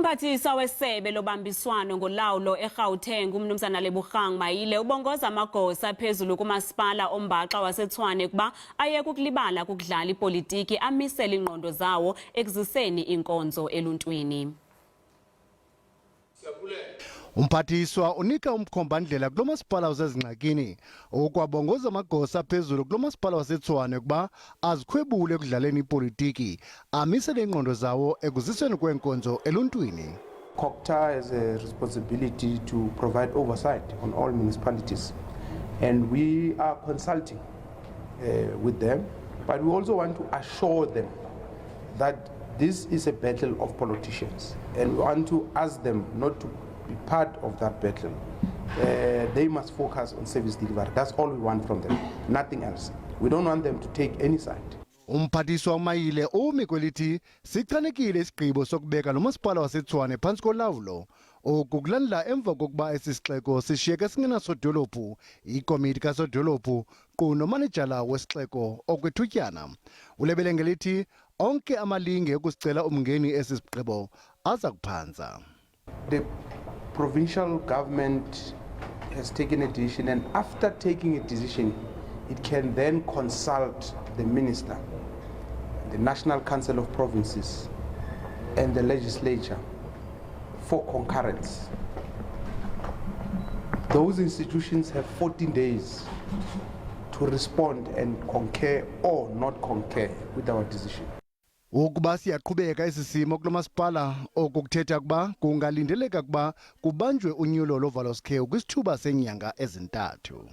Umphathiswa wesebe lobambiswano ngolawulo eGauteng umnumzana Lebogang Maile ubongoza amagosa aphezulu kumasipala ombaxa waseTshwane kuba ayeke ukulibala kukudlala ipolitiki amisele iingqondo zawo ekuziseni iinkonzo eluntwini. Umphathiswa unika umkhombandlela kulo masipala wasezingxakini okwabongoza amagosa aphezulu kulo masipala waseTshwane kuba azikhwebule ekudlaleni ipolitiki amisele iingqondo zawo ekuziseni kweenkonzo eluntwini. COGTA has a responsibility to provide oversight on all municipalities, and we are consulting with them, but we also want to assure them that this is a battle of politicians, and we want to ask them not to be part of that battle. They must focus on service delivery. That's all we want from them, nothing else. We don't want them to take any side. Umphathiswa Maile umi kwelithi sichanekile isigqibo sokubeka lo masipala waseTshwane phantsi kolawulo okukulandela emva kokuba esisixeko sishiyeke singenasodolophu ikomiti kasodolophu qu nomanejala wesixeko okwethutyana. Ulebele ngelithi onke amalinge okusicela umngeni esisigqibo aza kuphanza. The provincial government has taken a decision, and after taking a decision, it can then consult the minister, the National Council of Provinces, and the legislature for concurrence. Those institutions have 14 days to respond and concur or not concur with our decision. Ukuba siyaqhubeka isisimo kulo masipala okukuthetha kuba kungalindeleka kuba kubanjwe unyulo lovalo skhewu kwisithuba senyanga ezintathu.